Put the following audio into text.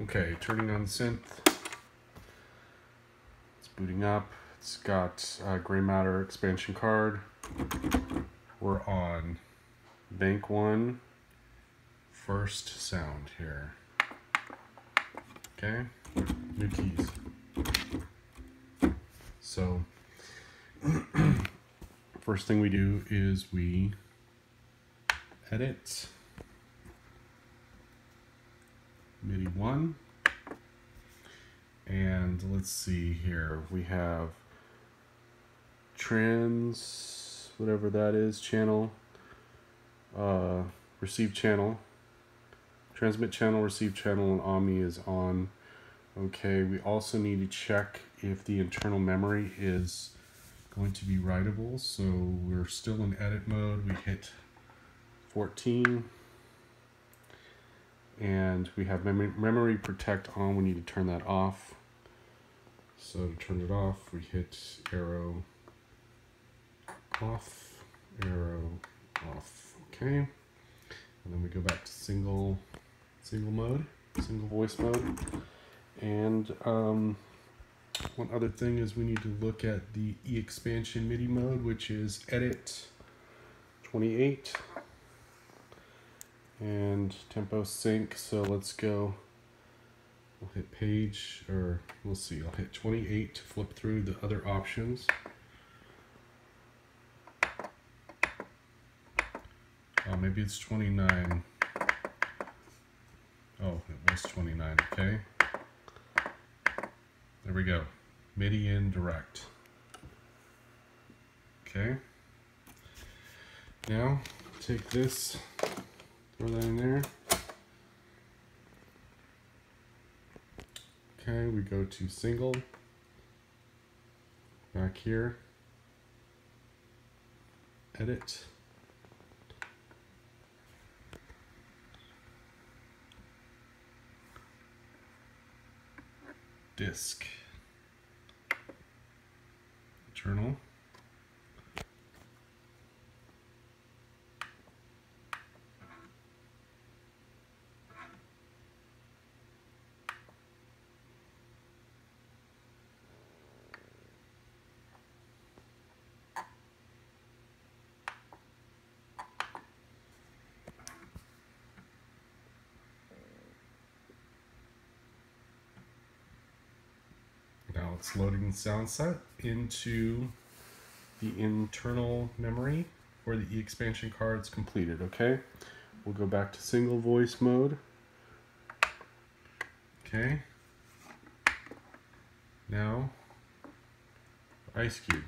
Okay, turning on the synth. It's booting up. It's got gray matter expansion card. We're on bank 1, first sound here. Okay, new keys. So first thing we do is we edit MIDI 1, and let's see here, we have whatever that is, channel, receive channel, transmit channel, receive channel, and Omni is on. Okay, we also need to check if the internal memory is going to be writable, so we're still in edit mode. We hit 14, and we have memory protect on. We need to turn that off. So to turn it off, we hit arrow off, arrow off. Okay, and then we go back to single mode, single voice mode. And one other thing is we need to look at the E-expansion MIDI mode, which is edit 28 and tempo sync. So let's go, we'll hit page, or we'll see, I'll hit 28 to flip through the other options. Oh, maybe it's 29. Oh, it was 29, okay. There we go, MIDI in direct. Okay, now take this, throw that in there. Okay, we go to single, back here, edit, disc, internal, now it's loading the sound set into the internal memory where the E-expansion card's completed. Okay, we'll go back to single voice mode. Okay, now ice cube.